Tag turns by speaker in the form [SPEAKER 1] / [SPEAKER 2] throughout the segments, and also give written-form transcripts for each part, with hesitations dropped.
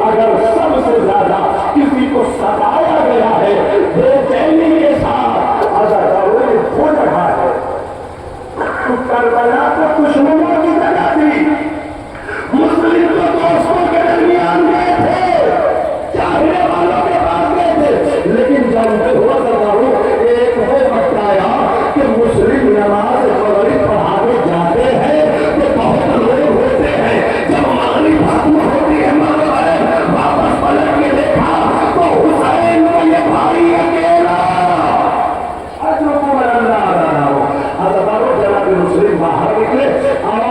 [SPEAKER 1] अगर सबसे ज्यादा किसी को सताया गया है बेचैनी के साथ, अगर वो जगह है तो करबला को दुश्मनों की जगह थी। मुस्लिम तो दोस्तों के दरमियान गए थे, चाहने वालों के पास गए थे, लेकिन जानते हुआ जरूर एक वो वक्त आया कि मुस्लिम नमाज पढ़ाने जाते हैं तो बहुत लोग होते हैं, जब माली खत्म होती है वापस पलट के देखा तो हुसैन का ये भाई अकेला मुस्लिम बाहर निकले और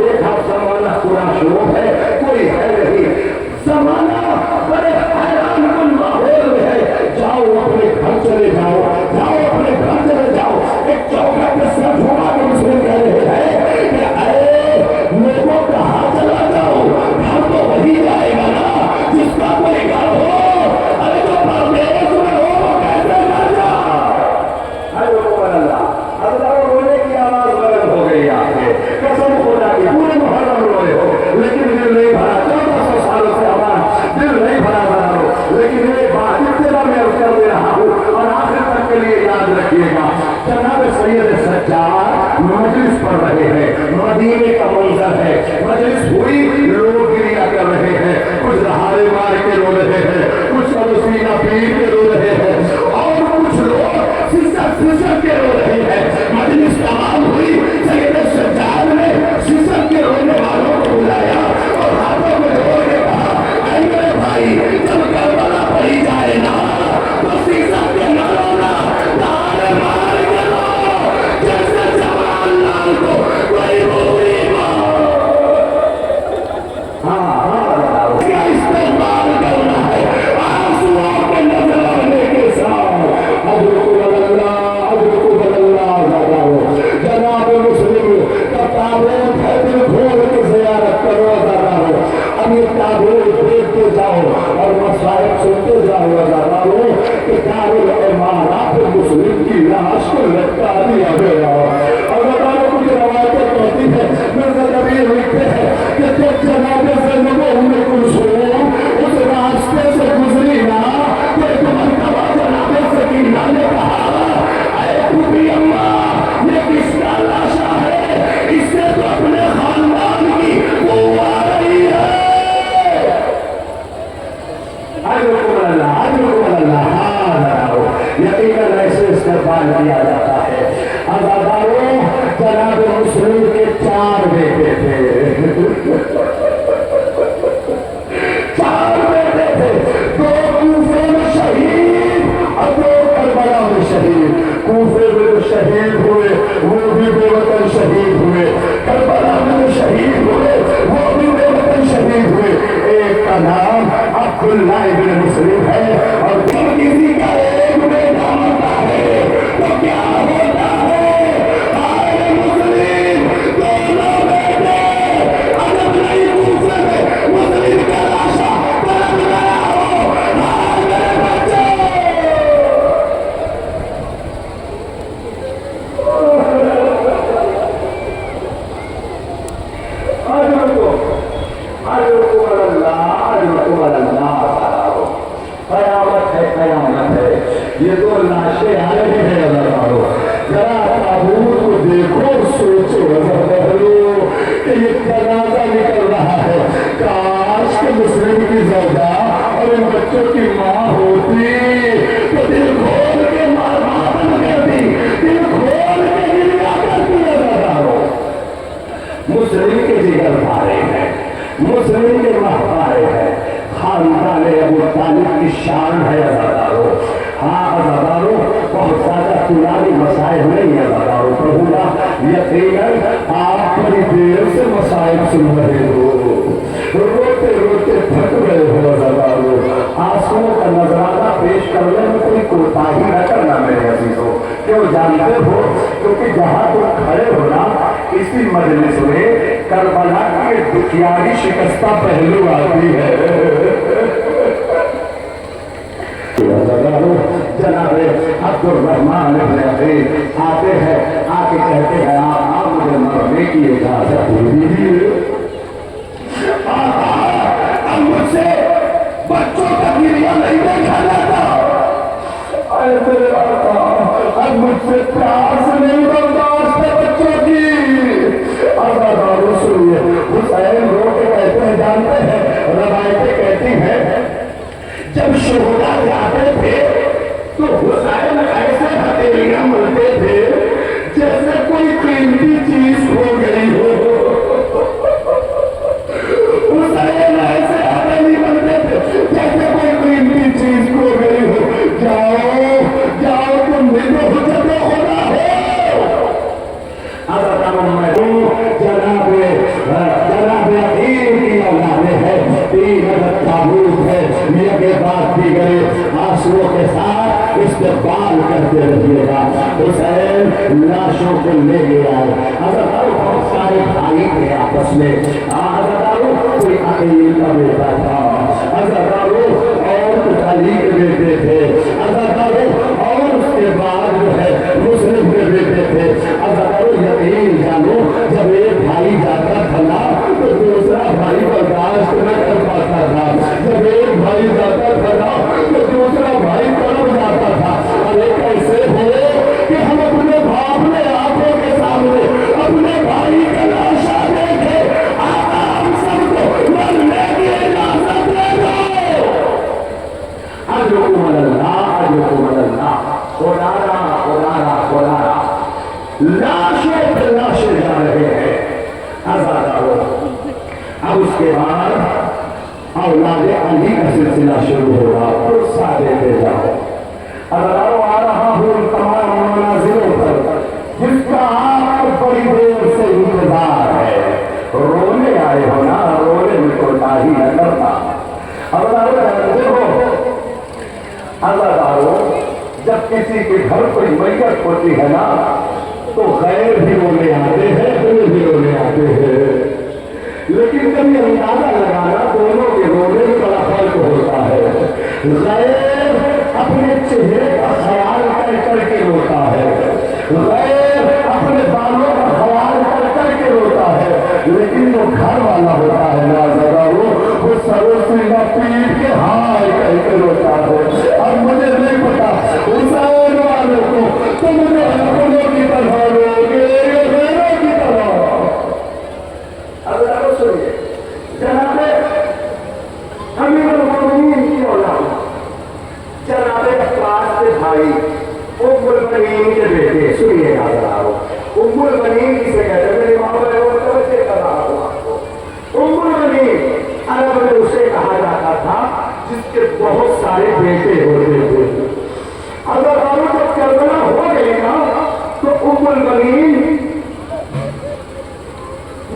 [SPEAKER 1] देखा जमाना पूरा शुरू है, कोई है नहीं, जमाना बड़े हैरान कुन माहौल में है। जाओ अपने घर चले जाओ, जाओ अपने घर चले जाओ। एक चौका पे सर झुका के मुस्लिम कह रहे हैं कि अरे लोगों कहाँ चला जाओ, घर तो वही जाएगा ना जिसका कोई घर हो। अरे जो परदेश में हो वो कैसे घर जा। अल्लाह रोने की आवाज बुलंद हो गई आपके, कसम खुदा की पूरे मुहर्रम रोए हो लेकिन दिल नहीं भरा। 1400 सालों से आवाज दिल नहीं भरा बना हो, लेकिन ये बात इतना मैं कर दे रहा हूँ और आखिर तक के लिए याद रखिएगा। जनाब सैयद सज्जाद मजलिस पढ़ रहे हैं, मदीने का मंजर है, मजलिस हुई, लोग गिरिया कर रहे हैं, कुछ रहाड़े मार के रो रहे हैं, कुछ सीना पीट के रो रहे हैं और कुछ लोग सिसक के रो रहे हैं। मजलिस तमाम हुई, सैयद सज्जाद ने सिसक के रोने वालों को बुलाया और हाथों में जोड़ के कहा, ऐ मेरे भाई, जब करबला पड़ी जाए ना तो सिसक के न रोना, तार मार के रो जैसे जवान लाल को कोई गोली मार। क्या इस्तेमाल करना है आंसुओं के नजराने के साथ। जनाब मुस्लिम का ताबूत है, दिल खोल के ज़ियारत करो ज़रा हो। अब ये ताबूत देखते जाओ और मसाइब सुनते जाओ ज़रा हो कि दारुल इमारत मुस्लिम की लाश को लटका दिया गया। और बताओ कुछ रवायतें कहती है, मिर्ज़ा नबी लिखते हैं कि जब जनाब ज़ैनब कुलसूम उस रास्ते से गुजरी ना तो एक मरतबा जनाब सकीना ने कहा, ऐ खूबी अम्मा, ये किसका लाशा है, इससे तो अपने खानदान की वो आ रही है। यकीनन ऐसे इस्तेमाल किया जाता है। अज़ादारों, जनाब मुस्लिम के 4 बेटे थे, 4 बेटे थे, 2 कूफे में शहीद और 2 करबला में शहीद। कूफे में जो शहीद हुए वो भी बेवतन शहीद हुए, करबला में जो शहीद हुए वो भी बेवतन शहीद हुए। एक का नाम अब्दुल्लाह इब्न मुस्लिम है और जब किसी का एक बेटा मरता है तो क्या होता है, आए मुस्लिम दोनों बेटे अदब नहीं कूफे में मुस्लिम का लाशा पलट गया हो, हाय मेरे बच्चे। कयामत है, ये 2 लाशें आ रही हैं। जरा ताबूत को देखो, सोचो कि ये जनाजा निकल रहा है। काश के मुस्लिम की ज़ौजा और इन बच्चों की माँ होती तो दिल खोल के माँ बन करती, दिल खोल के गिरिया करती है। मुस्लिम के जिगर भारे हैं, मुस्लिम के महबारे हैं, खानदान अबू तालिब की शान है। अज़ादारों, हाँ अज़ादारों, बहुत ज़्यादा पुरानी मसाइल नहीं है अज़ादारों। प्रभुला यकीनन आप बड़ी देर से मसाइल सुन रहे हो, रोते रोते थक गए हो अज़ादारों। आंसुओं का नजराना पेश करने में कोई कोताही न करना मेरे अज़ीज़ों। क्यों जानते हो, क्योंकि जहाँ तुम खड़े हो ना इसी मजलिस में करबला की दुखियारी शिकस्ता पहलू आती है। जनाब अब्दुर्रहमान आते हैं, आके कहते हैं आप मुझे मरने की इजाजत दीजिए। अब मुझसे गिरिया नहीं देखा जाता। ऐसे अब मुझसे प्यास नहीं बर्दाश्त है बच्चों की। अब सुनिए, हुसैन रो के कहते हैं, जानते हैं रवायतें कहती हैं जब शोहदा जाते थे तो हुसैन ऐसे हथेलियां मलते थे जैसे कोई कीमती चीज हो गई हो। हुसैन ऐसे हथेली मलते थे जैसे कोई कीमती चीज हो गई हो। जाओ जाओ, तुम भी तो हुज्जत खुदा हो। जनाब अकील की औलाद है, 3 अदद ताबूत है, मियां के बात की गए आंसुओं के साथ इस्तेमाल करते रहिएगा। हुसैन लाशों को ले गया। हज़रत बहुत सारे भाई थे आपस में। हज़रत कोई अकील का बेटा था, हज़रत और अली के बेटे थे, हज़रत और उसके बाद जो है मुस्लिम के बेटे थे। हज़रत यकीन जानो, जब एक भाई जाता था ना तो दूसरा भाई बर्दाश्त न कर पाता था। जब एक भाई जाता था ना तो दूसरा भाई तड़प जाता था। अरे कैसे हो कि हम अपने बाप ने आंखों के सामने अपने भाई का लाशा देखे, आका हम सबको मरने की इजाजत दे दो। अजरुकुम अल्लाह, खुदारा खुदारा खुदारा, लाशों पे लाशें जा रहे हैं। आजादारो, अब उसके बाद औलाद अली का सिलसिला शुरू होगा। तो सादे दे जाओ। अजादारो, आ रहा हूँ तमाम मनाजिलों पर जिसका आप बड़ी देर से इंतजार है। रोने आए हो ना, रोने में कोता ही न करता। अजादारो, जब किसी के घर कोई मैयत होती है ना तो गैर भी रोने आते हैं, दिल भी रोने आते हैं। लेकिन कभी अंदाजा लगाना, दोनों के रोने में बड़ा फर्क होता है। गैर अपने चेहरे का ख्याल कर करके रोता है, गैर अपने बालों का ख्याल कर करके रोता है। लेकिन जो घर वाला होता है ना जरा वो सरों से पीट के हाय कह के रोता है। और मुझे नहीं पता हुसैन वालों को तुम जो अपनों की तरह रोगे बेरों की तरह। अब सुनिए, जनाबे अमीरुल मोमिनीन की औलाद, जनाबे अब्बास के भाई उम्मुल बनीन के बेटे, सुनिएगा जरा। उम्मुल बनीन किसे कहते हैं? मेरे माँ बाप को तवज्जो कर रहा हूँ आपको। उम्मुल बनीन अरब में उसे कहा जाता था जिसके बहुत सारे बेटे होते थे। अगर जब करबला हो गई ना तो उम्मुल बनीन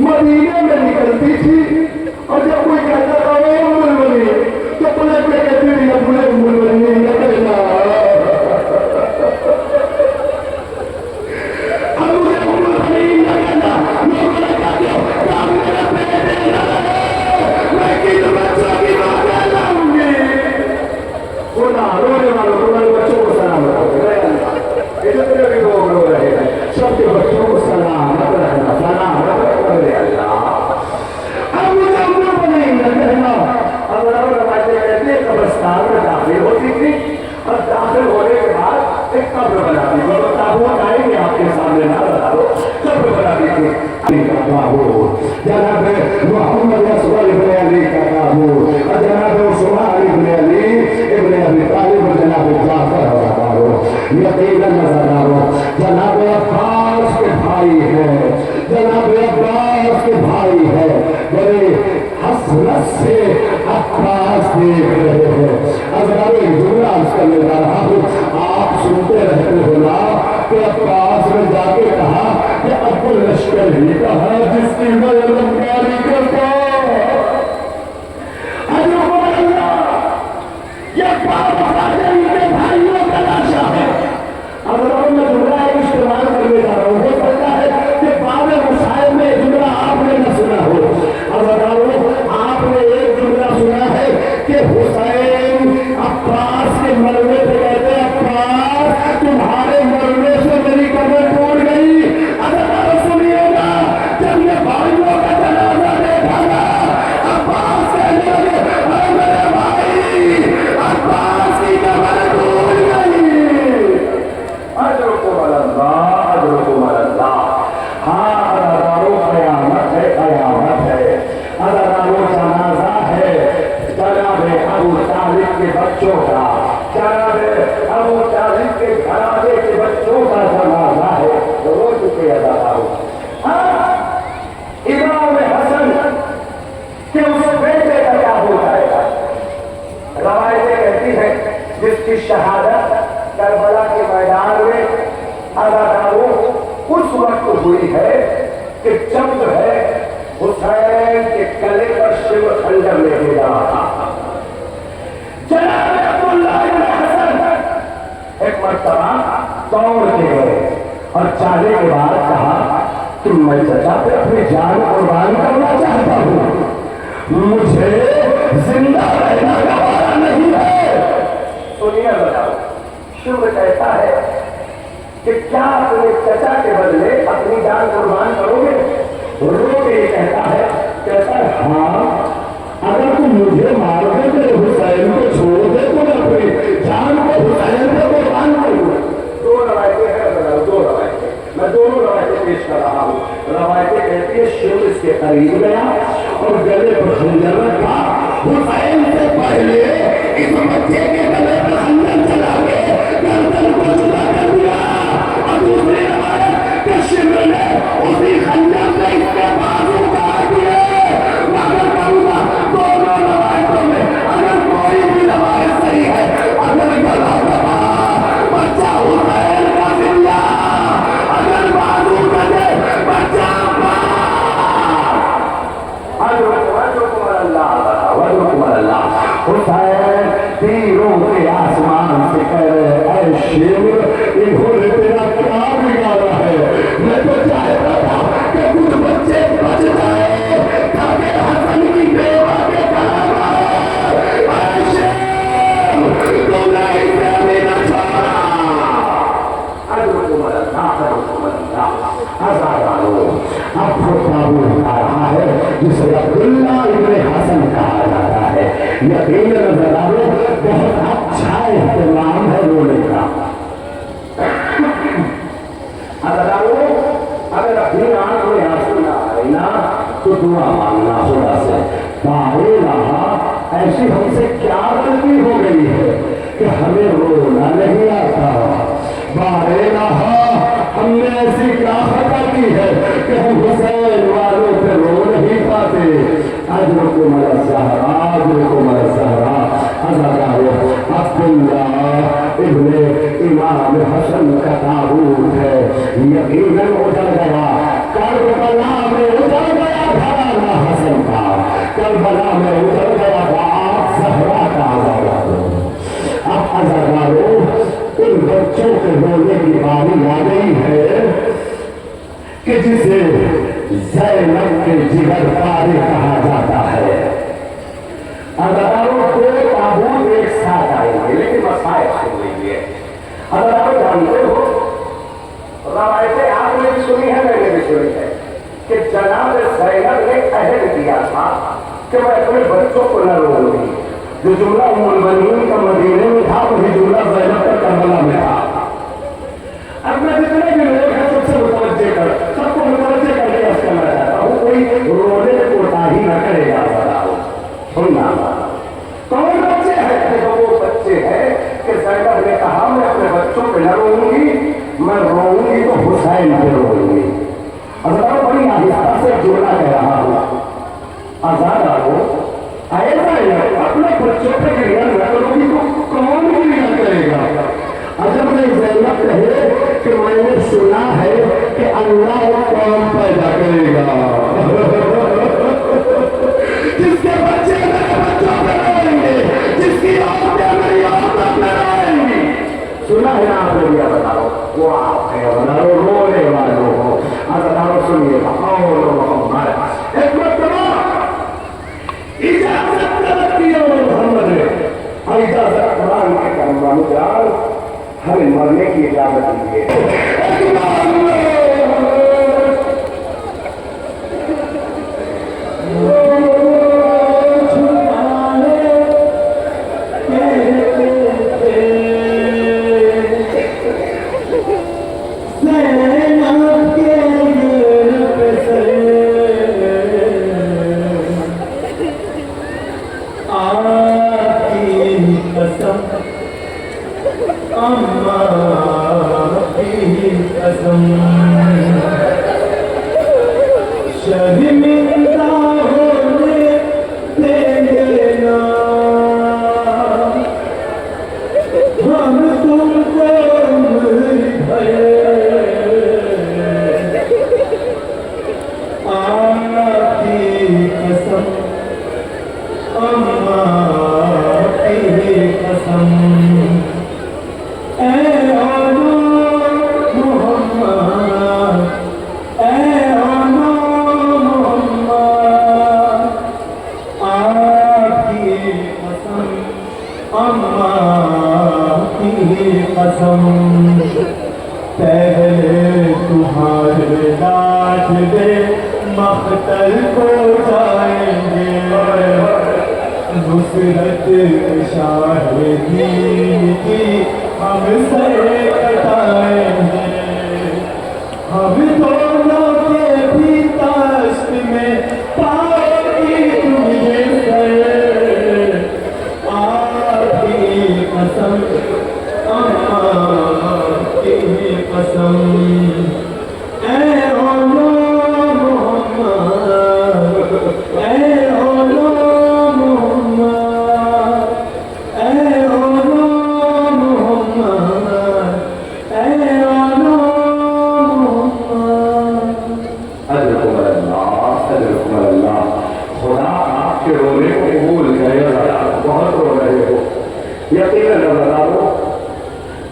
[SPEAKER 1] मदीने में निकलती थी, और जब कोई कहता था वो उम्मुल बनीन तो पलट के कहती थी अपने उम्मुल बनीन न कहना। अब मुझे उम्मुल बनीन न कहना, लोगों ने कहा कि मेरा बेटे मैं किन बच्चों की बात लाऊंगी। खुदा रोने वालों तुम्हारे बच्चों को सलामत जितने भी लोग रो रहे हैं सबके बच्चों को सलामत रखना, सलामत रखना मेरे अल्लाह। अब मुझे उम्र नहीं न कहना। अब रवायतें कहते हैं कब्रिस्तान में दाखिल होती थी और दाखिल होने के बाद एक कब्र बनाती थी। तो ताबूत आएंगे आपके सामने ना बता दो, कब्र बनाती थी। जनाब मोहम्मद असगर इब्न अली का ताबूत, जनाब उस्मान इब्न अली इब्न अबी तालिब, जनाब जाफर हवादारो, यकीनन नजरारो, जनाब अब्बास के भाई हैं, जनाब अब्बास के भाई हैं। बड़े हसरत से अब्बास देख रहे हैं। अगर एक जुमला करने जा रहा हूँ, आप सुनते रहते हो ना कि अब्बास ने जाके कहा कि अब्दुल लश्कर ही कहा जिसकी मैं अलंकारी करता। भाइयों का लाशा है। अगर मैं जुमला इस्तेमाल करने जा रहा हूँ, हो सकता है कि बाद मसाइल में जुमला आपने न सुना हो। अगर आपने एक जुमला सुना है कि हुसैन अब्बास के मरने से कहते अब्बास तुम्हारे मरने से मेरी कमर टूट गई। अगर सुनिएगा, जब ये भाइयों का जनाजा देखा ना, अब्बास कहने लगे मेरे भाई जिसकी शहादत करबला के मैदान में अदादारों उस वक्त हुई है कि जब जो है हुसैन के गले पर शिव खंजर लेके जा रहा था। जनाब अब्दुल्लाह इब्न हसन एक मर्तबा दौड़ के गए और जाने के बाद कहा कि मैं चाचा पे अपनी जान कुर्बान करना चाहता हूँ, मुझे जिंदा रहना गवारा नहीं है। सुनिए बताओ, शिव कहता है कि क्या अपने चाचा के बदले अपनी जान कुर्बान करोगे? रो के कहता है हाँ, अगर तुम मुझे मार दे तो हुसैन को छोड़ दे तो मैं अपनी जान को हुसैन को कुर्बान करूंगा। दो रवायतें हैं, दो रवायतें, मैं दोनों रवायतें पेश कर रहा हूँ। रवायतें कहती है शिव इसके करीब गया और गले पर खंजर रखा, हुसैन से पहले इस बच्चे के गले पर खंजर चला के गर्दन को जुदा कर दिया और दूसरी रवायत कि शिव ने उसी खंजर से इसके बाजू काट दिए। मगर कहूँगा दोनों रवायतों में अगर कोई भी रवायत सही है, अगर गला दबा बच्चा हुसैन का जिंदा, अगर बाजू कटे बच्चा हुसैन तीरों के आसमान से कह रहे ऐ शिव, इन्होंने तेरा क्या बिगाड़ा है? मैं तो चाहता था कि कुछ बच्चे बच जाए ताकि हसन की बेवा के काम आए। ऐ शिव, तुमने इसे मेरा छोड़ा। अब ताबूत आ रहा है जिसे अब्दुल्ला इब्न हसन कहा जाता है। यकीनन ज़रारो बहुत अच्छा इस्तेमाल है रोने का। अगर अपनी आंख में आंसू ना आए ना तो दुआ मांगना खुदा से। बारे रहा ऐसी हमसे क्या गलती हो गई है कि हमें रोना नहीं आता? बारे रहा हमने ऐसी क्या खता की है कि हम हुसैन वालों पे रो नहीं पाते? अजर को मरा सहरा, अजर को मरा सहरा। अब्दुल्ला इब्ने इमाम हसन का ताबूत है, यकीनन उजड़ गया। करबला में उजड़ गया घराना हसन का, करबला में उजड़ गया बाप ज़हरा का आज़ादारो। अब आज़ादारो उन बच्चों के रोने की बारी आ गई है कि जिसे ज़ैनब के जिगर पारे कहा जाता है। आज़ादारो दो ताबूत एक साथ आएंगे, लेकिन मसाइल सुन लीजिए। आज़ादारो जानते हो, रवायतें आपने भी सुनी है, मैंने भी सुनी है कि जनाब ज़ैनब ने अहद किया था कि मैं अपने बच्चों को न रोऊंगी। जो जुमला उम्मुल बनीन का मदीने में था वही जुमला ज़ैनब का करबला में था। अब मैं जितने भी लोग हैं सबसे मुतवज्जे कर, सबको मुतवज्जे करके अर्ज करना चाहता हूँ, कोई रोने में कोताही न करेगा। सुनना, कौन बच्चे हैं? तो वो बच्चे हैं कि ज़ैनब ने कहा मैं अपने बच्चों पे न रोऊंगी, मैं रोऊंगी तो हुसैन पे रोऊंगी। अब बड़ी आहिस्ता से जुमला कह रहा हूँ। आजाद हो ऐसा अपने बच्चों पे गिरिया न करोगी तो कौन गिरिया करेगा? अजब नहीं ज़ैनब कहे कि मैंने सुना है कि अल्लाह कौन पैदा करेगा। जिसके बच्चे मेरे बच्चों पे रोएंगे, जिसकी औरतें मेरी औरतों पे रोएंगी। सुना है ना आप लोग? बताओ, वो आप है बताओ, रोने वालों हो। बताओ, सुनिएगा एक मरतबा इजाजत करती है मोहम्मद ने, इजाजत कुरान के कलमानुसार हमें मरने की इजाजत दीजिए।
[SPEAKER 2] की कसम ए ओलो मोहम्मद ए ओलो मोहम्मद आपकी कसम अम्मा की कसम पहले तुम्हारे लाज दे मख्तल को जाएंगे नुसरत शाहिदीन की हम सर कटाएंगे हम दोनों के भी ताश्त में पाएंगे तुझे सर आपकी कसम अम्मा की कसम ए ओलो मोहम्मद ए ओलो मोहम्मद ए ओलो मोहम्मद ए ओलो मोहम्मद।
[SPEAKER 1] अजरकुम अल्लाह, खुदा आपके रोने को कबूल करे। बहुत रो रहे हो, यकीनन बताओ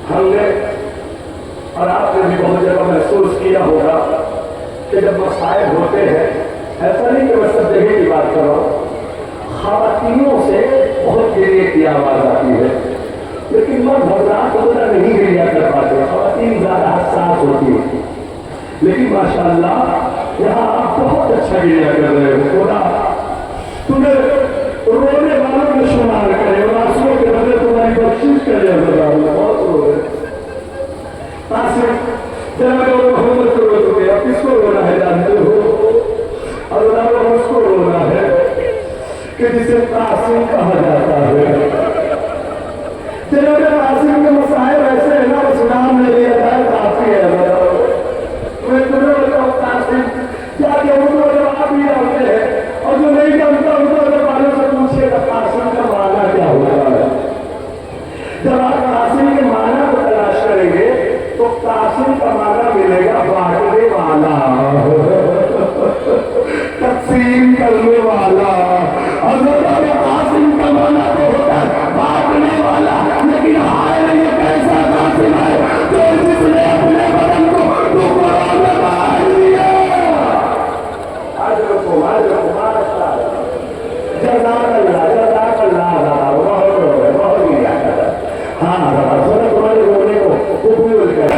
[SPEAKER 1] हमने और आपने भी बहुत जगह महसूस किया होगा कि जब मसाइब होते हैं, ऐसा नहीं कि मैं सब जगह की बात कर रहा हूँ, ख़वातीनों से बहुत गिरिए की आवाज़ आती है, लेकिन मर्द हज़रात उतना नहीं गिरिया कर पाते, ख़वातीन ज़्यादा हसास होती है। लेकिन माशाअल्लाह यहाँ आप बहुत अच्छा गिरिया कर रहे हो। खुदा तुम्हें रोने वालों में शुमार करे और आंसुओं के बदले तुम्हारी बख्शिश करे। बहुत रो रहे मोहम्मद को रो चुके, अब किसको रोना है जानते हो? और उसको रोना है कि जिसे कासिम कहा जाता है। जनाब कासिम के मसाइब ऐसे है ना, उस नाम ले लिया जाए काफी है। मैं तुम्हें बताऊँ कासिम क्या कि उनको जवाब भी डालते हैं और जो नहीं जानता उनको अगर वालों से पूछेगा कासिम का माना क्या होता है। जब आप कासिम के माना को तलाश करेंगे तो कासिम का माना मिलेगा बांटने वाला, तकसीम करने वाला। और कासिम का माना तो होता है बांटने वाला, लेकिन हाय ये कैसा कासिम है जो जिसने अपने बदन को टुकड़ों में बांट दिया। हाँ तुम्हारे रोने को कबूल कर।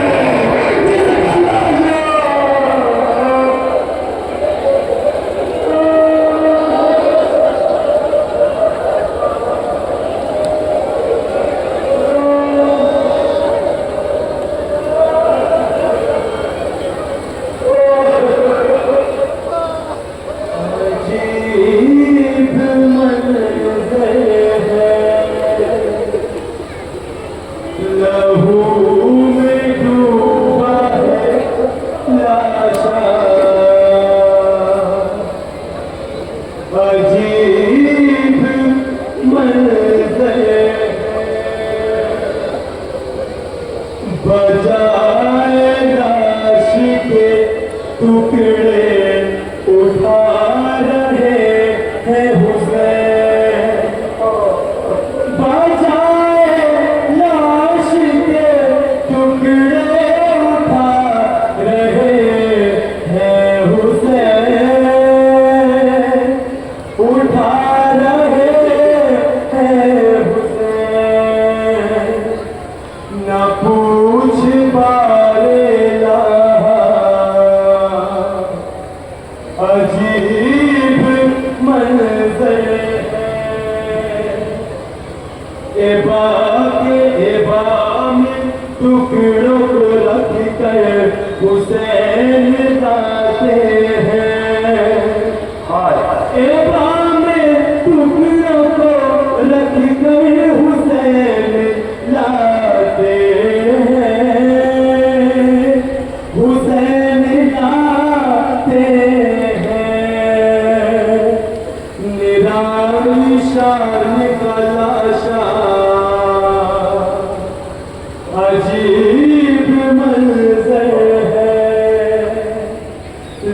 [SPEAKER 1] अजीब मंजर है,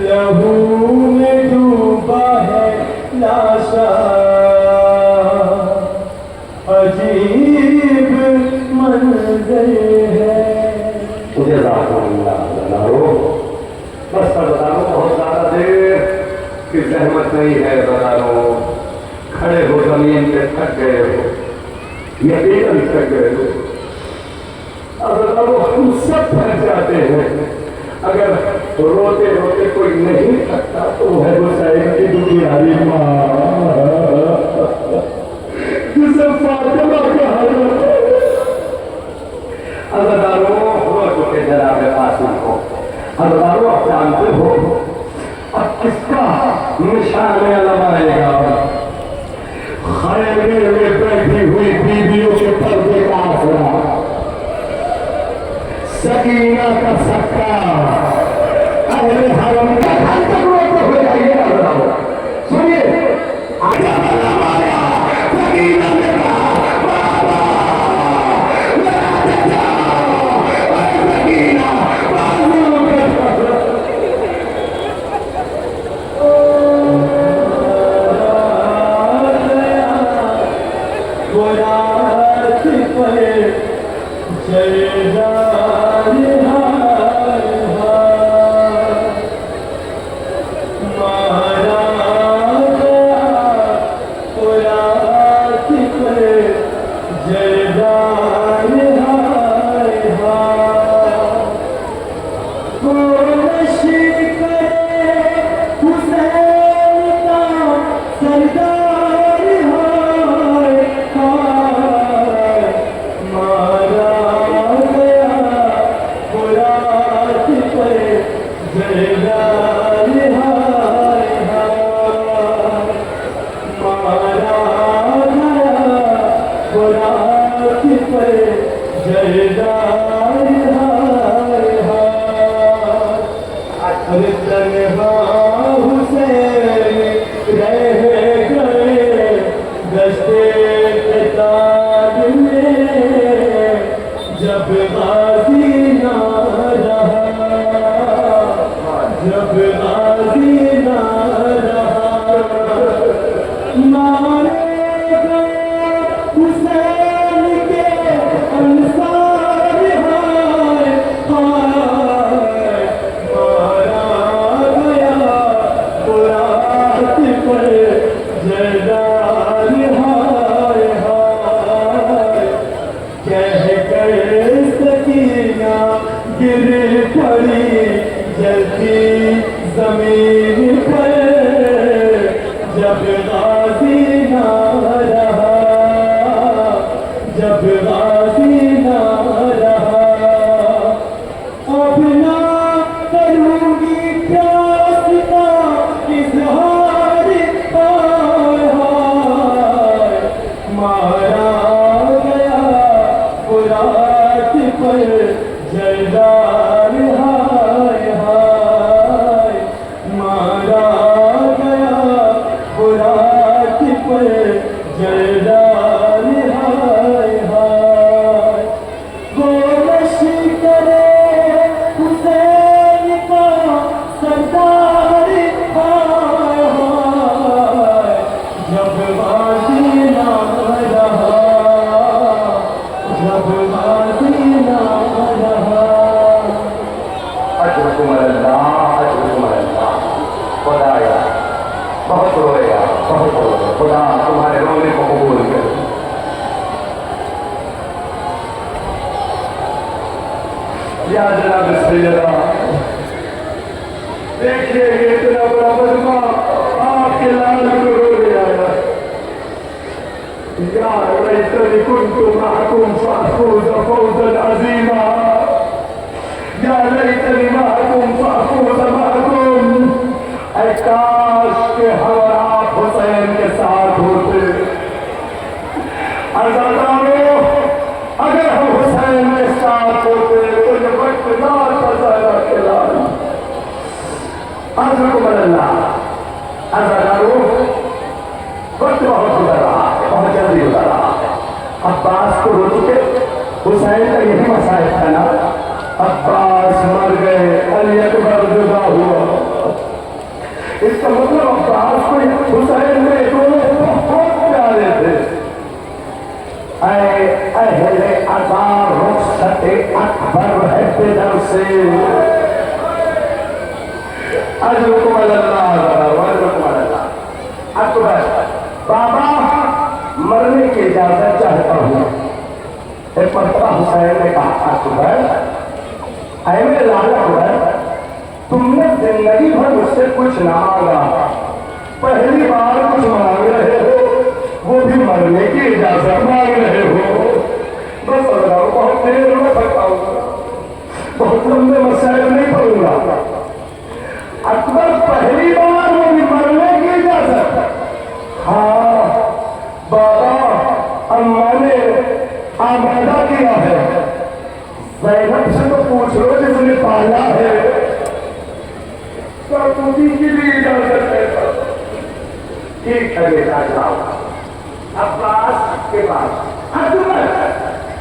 [SPEAKER 1] लहू में डूबा है लाशा। गई है बदारो, खड़े हो जमीन पे थक गए हो, यकीनन थक गए हो। अब हम सब थक जाते हैं। अगर रोते रोते कोई नहीं थकता तो है हुसैन की दुखियारी माँ, जिसे फातिमा कहा जाता है। अज़ादारों रो चुके जनाब कासिम को। अज़ादारों आप जानते हो अब किसका निशान लगाएगा? खैमे में बैठी हुई बीवियों के पर्दे का आसरा, सकीना का सक्का, अहले हरम का घर तक रोते हो जाइए। अज़ादारों सुनिए, आजा आया सकीना मेरा बाबा, सकीना अब्बास को हो चुके, हुसैन का यही मसाइल था ना, अब्बास मर गए, अली अकबर जुदा हुआ। इसका मतलब अब्बास को हुसैन में दोनों बहुत प्यारे थे। अहले अता रुखसत अकबर है बेदर से, अजरुकुम अल्लाह वजरुकुम अल्लाह। اکبر بابا مرنے کی اجازت چاہتا ہوں. ایک مرتبہ حسین نے کہا اکبر اے میرے لال اکبر تم نے زندگی بھر مجھ سے کچھ نہ مانگا, پہلی بار کچھ مانگ رہے ہو, وہ بھی مرنے کی اجازت مانگ رہے ہو. بس بہت دیر میں بتاؤں گا, بہت لمبے مسائل نہیں پڑھوں گا. اکبر پہلی بار وہ بھی مرنے کی اجازت. ہاں بابا اماں نے آمادہ کیا ہے, زینب سے تو پوچھ لو جس نے پالا ہے, کی بھی اجازت ہے. ٹھیک ہے بیٹا جاؤ. عباس کے پاس اکبر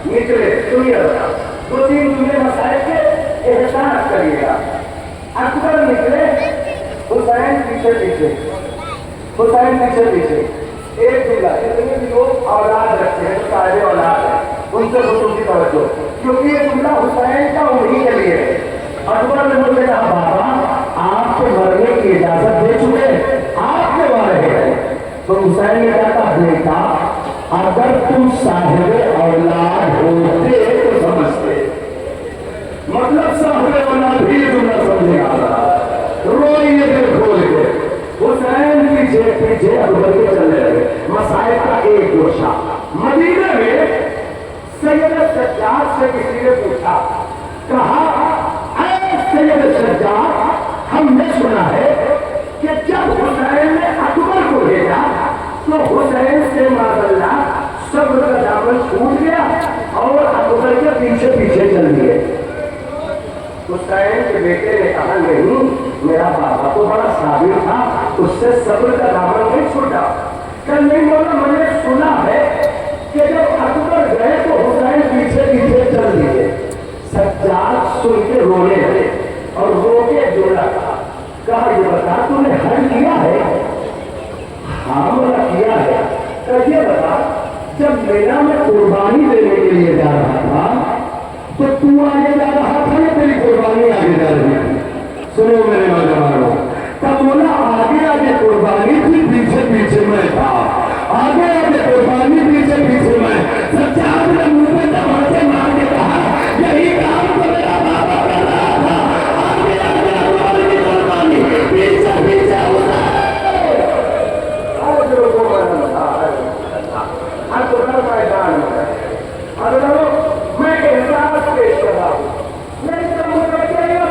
[SPEAKER 1] نکلے, سنیے دو تین جملے مسائل کے احساس کریے گا. اکبر نکلے, حسین پیچھے پیچھے, حسین پیچھے پیچھے. ایک جملہ, جتنے بھی لوگ اولاد رکھتے ہیں سارے اولاد ہیں ان سے خصوصی توجہ, کیونکہ یہ جملہ حسین کا انہیں کے لیے. اکبر نے مجھے کہا بابا آپ کو مرنے کی اجازت دے چکے, آپ کے بارے ہیں. تو حسین نے کہا بیٹا اگر تم صاحب اولاد ہوتے تو سمجھتے, مطلب صاحب اولاد بھی جملہ سمجھے آ رہا. روئیے دل کھول کے. حسین پیچھے پیچھے اکبر کے چلے رہے. مسائل کا ایک گوشہ مدینے میں سید سجاد سے کسی نے پوچھا, کہا اے سید سجاد ہم نے سنا ہے کہ جب حسین نے اکبر کو بھیجا تو حسین سے معاذ اللہ صبر کا دامن چھوٹ گیا اور اکبر کے پیچھے پیچھے چل دیے. حسین کے بیٹے نے کہا نہیں, میرا بابا تو بڑا صابر تھا, اس سے صبر کا دامن نہیں چھوٹا. کل نہیں بولا, میں نے سنا ہے کہ جب اکبر گئے تو حسین پیچھے پیچھے چل دیے. سجاد سن کے رونے لگے اور رو کے جوڑا کہا یہ بتا تو نے حج کیا ہے؟ ہاں بولا کیا ہے. کہ یہ بتا جب میرا میں قربانی دینے کے لیے جا رہا تھا تو تو آگے جا رہا تھا یا تیری قربانی آگے جا رہی ہے؟ سنو میرے نوجوانوں, تب بولا آگے آگے قربانی تھی, پیچھے پیچھے میں تھا. آگے آگے قربانی, پیچھے پیچھے میں. سجاد نے منہ میں دماغے مار کے کہا یہی کام تو میرا بابا کر رہا تھا, آگے آگے اکبر کی قربانی, پیچھے پیچھے ہوتا ہے. میں احساس پیش کر رہا ہوں, میں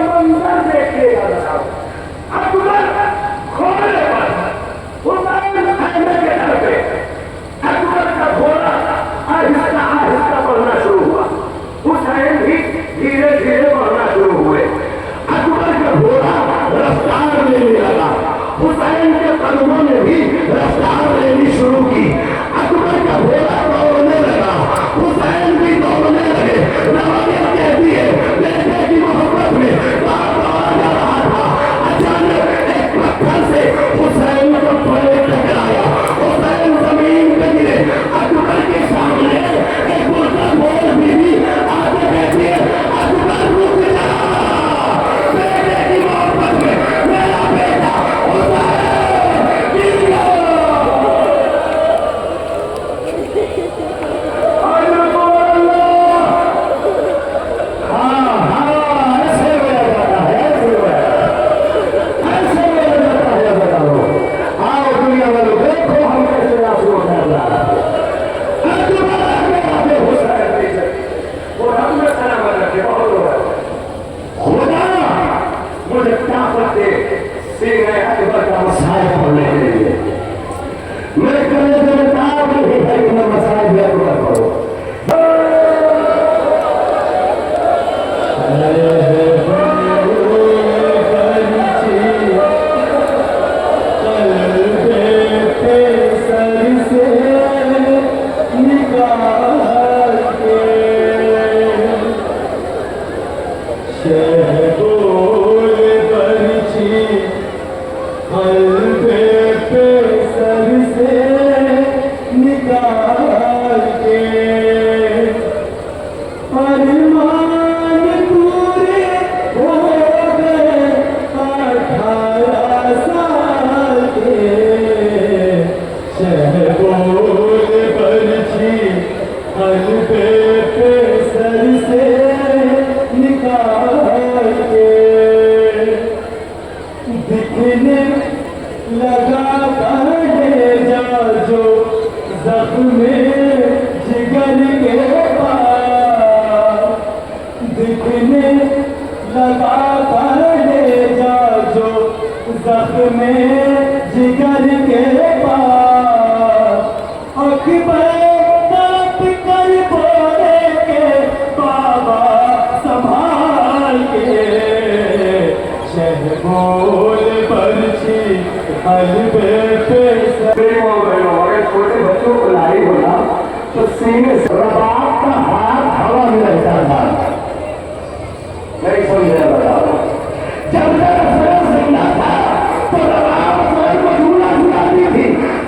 [SPEAKER 1] منظر دیکھیے گا. اکبر کھولے پر حسین احمد کے گھر پہ اکبر کا گھوڑا آہستہ آہستہ بڑھنا شروع ہوا. حسین بھی دھیرے دھیرے بڑھنا شروع ہوئے. اکبر کا گھوڑا رفتار لینے لگا, حسین کے قدموں نے بھی رفتار لینی شروع کی. اکبر کا گھوڑا
[SPEAKER 2] जख्म जिगर के पास दिखने लगा कर ले जा जो जख्म जिगर के पास अकबर तड़प कर बोले के बाबा संभाल के शहबोल बरछी हलवे पे
[SPEAKER 1] अगर छोटे बच्चों को लाई होना तो सीने से रबाब का हाथ हवा में रहता था। नहीं समझ रहे बताओ, जब तक असगर जिंदा था तो रबाब असगर को झूला झूलाती थी।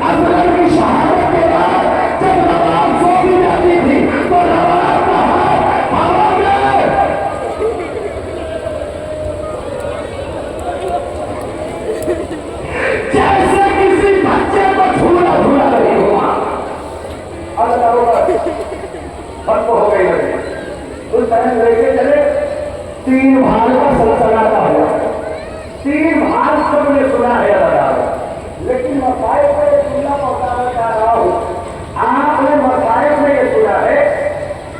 [SPEAKER 1] असगर की शहादत के बाद जब रबाब सो भी जाती थी तो रबाब का हाथ हवा में। जैसे किसी बच्चे को झूला झूला रही हुआ बंद हो गई लगे उस तरह लेके चले। 3 भाग का सलसला का हुआ, 3 भाग सबने सुना है अल्लाह। लेकिन मसाइब में ये सुनना पहुंचाना चाह रहा हूँ, आपने मसाइब में ये सुना है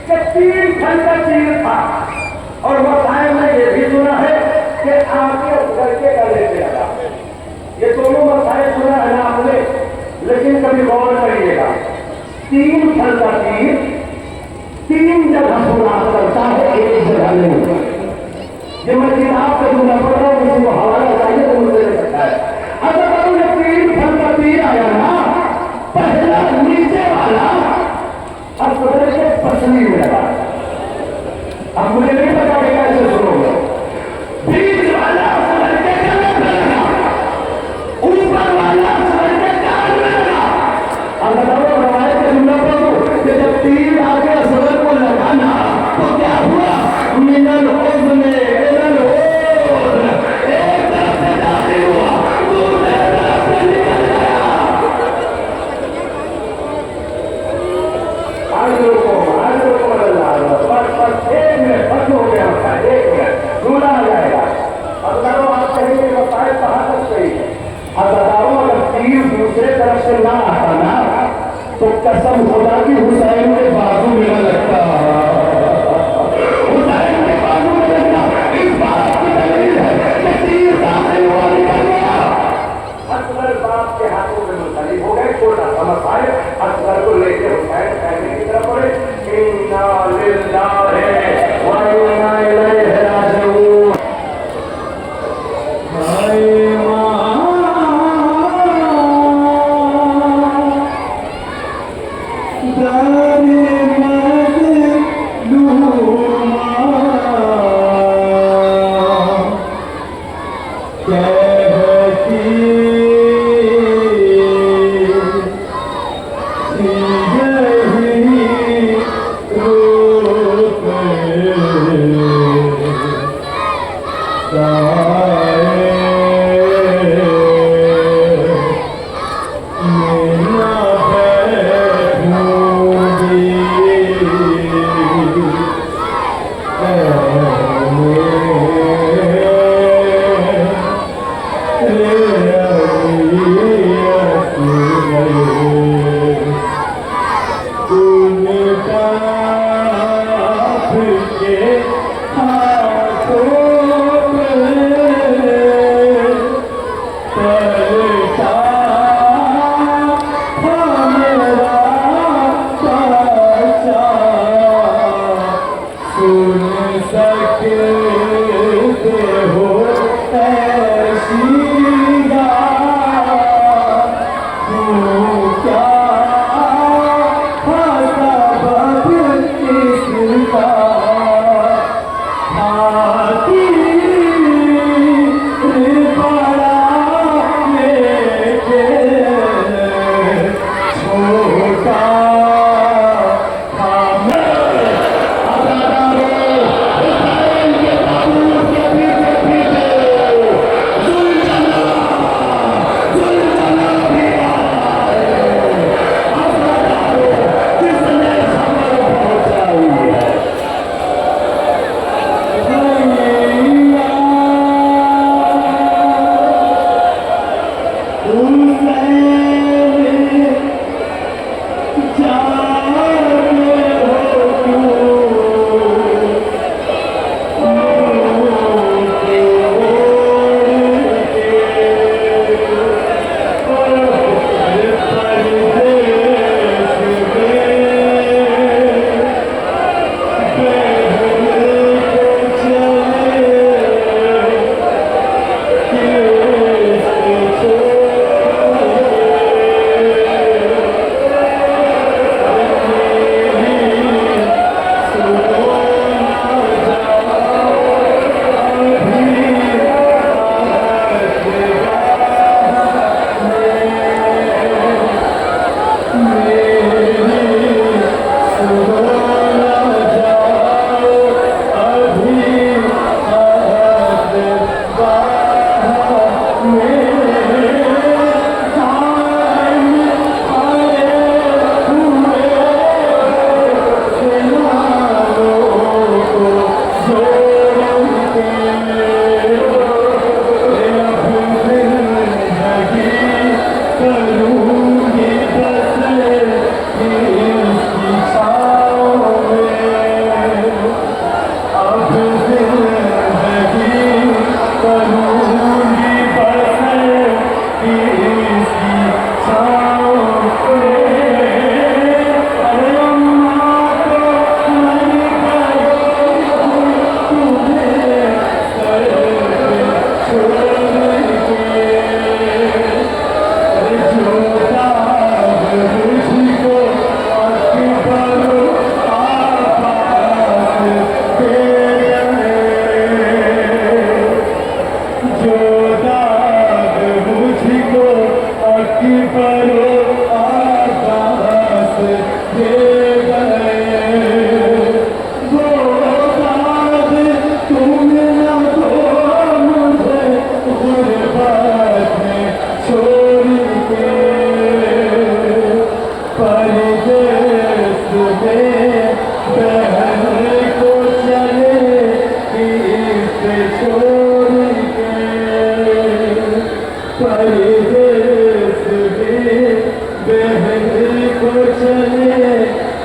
[SPEAKER 1] कि 3 खंड का तीर था, और मसाइब में ये भी सुना है कि आपके घर के गले से लगा। ये दोनों मसाइब सुना है ना आपने, लेकिन कभी गौर करिएगा। 3 खंड का तीर 3 जगह सुना करता है, एक जगह नहीं। ये मैं किताब से सुना पड़ रहा हूँ, किसी को हवाला चाहिए तो मुझे दे सकता है। अगर ये 3 खंड का तीर आया ना, पहला नीचे वाला असगर के पसली में लगा। अब मुझे नहीं पता कि कैसे सुनोगे। बीच वाला असगर के गले में लगा, ऊपर वाला असगर के कान में लगा। अगर रवायत के सुनना पड़ो कि जब तीर आगे असगर को लगाना तो क्या हुआ? मिनल उज़्न इलल उज़्न, एक तरफ से दाखिल हुआ, दूसरे तरफ से निकल गया। आज लोगों बस 1 मिनट बस हो गया होता है, 1 मिनट दूल्हा आ जाएगा। अब करो आप कहेंगे बताए कहाँ तक सही है। अब बताओ, अगर तीर दूसरे तरफ से ना आता ना तो कसम खुदा की हुसैन के बाजू में न लगता। हुसैन के बाजू में लगना इस बात की दलील है कि तीर दाखिल हुआ, निकल गया। असगर बाप के हाथों में मुंसलिक हो गए। छोटा समझ आए, असगर को लेके हुसैन कहने की तरफ पड़े, इन्ना लिल्लाहि व इन्ना इलैहि राजिऊन।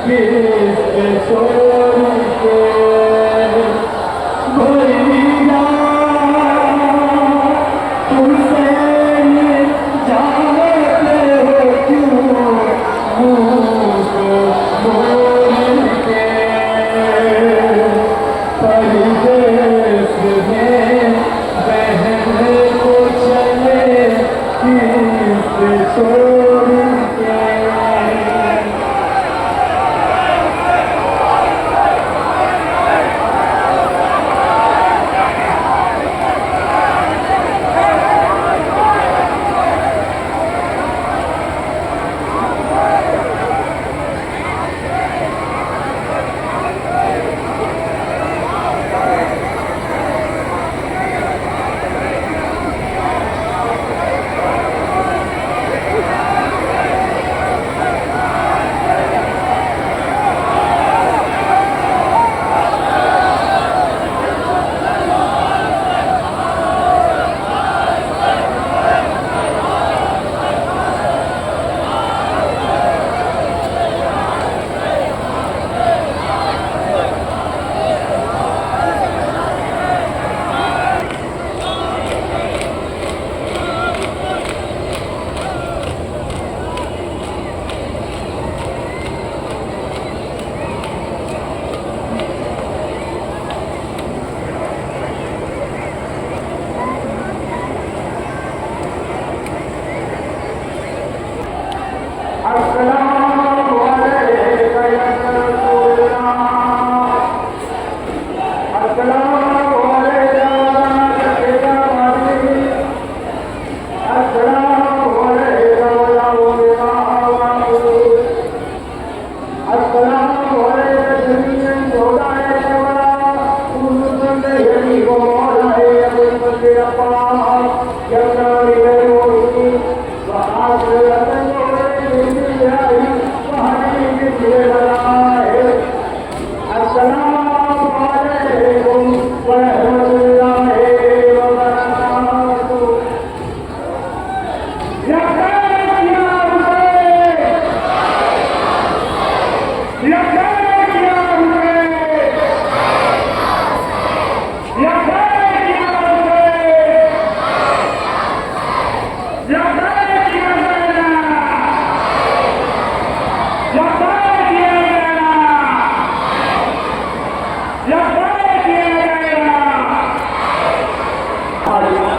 [SPEAKER 2] किसके छोड़ के भैया हुसैन जाते हो क्यों मुझको मोड़ के परदेस में बहने को चले किसके छोड़ के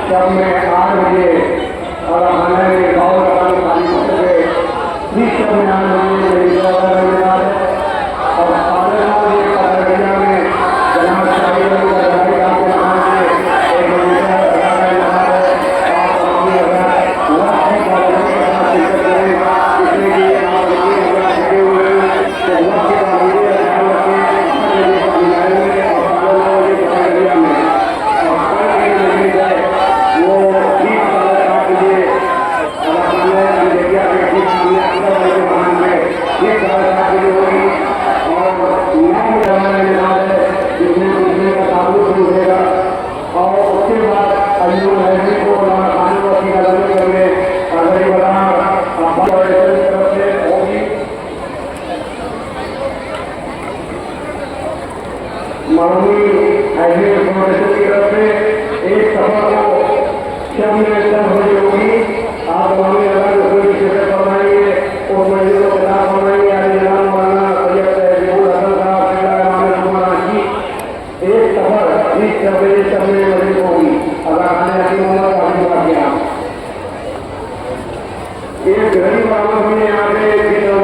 [SPEAKER 1] जब मैं 8 बजे और हमारे में गाँव का पानी पहुँचे ठीक जब मैं 8 बजे मेरी जगह और साढ़े 9 बजे पकड़िया में जनाब शाही का गाड़ी आपके नहाने एक माननीय ऐसे फाउंडेशन की तरफ से एक सभा को शम में 10 बजे होगी। आप माननीय अलग कोई शिक्षक फरमाएंगे और मस्जिदों के नाम फरमाएंगे आज जनाब मौलाना सैयद तहजीबुल हसन साहब की एक सभा 20 बजे शम में मस्जिद होगी। अगर आने की उम्र काफी बात किया एक गरीब आवाज में यहाँ पे की वो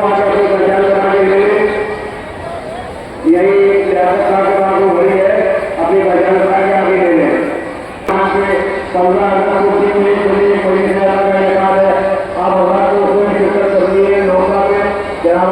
[SPEAKER 1] आकर के बचाव करा के ले यही को बड़ी है अपनी पहचान करा के आगे ले लें। यहाँ पे 15,000 कोचिंग में चलिए कोई है आप 1000 को उसमें शिरकत करनी है नौका में जहाँ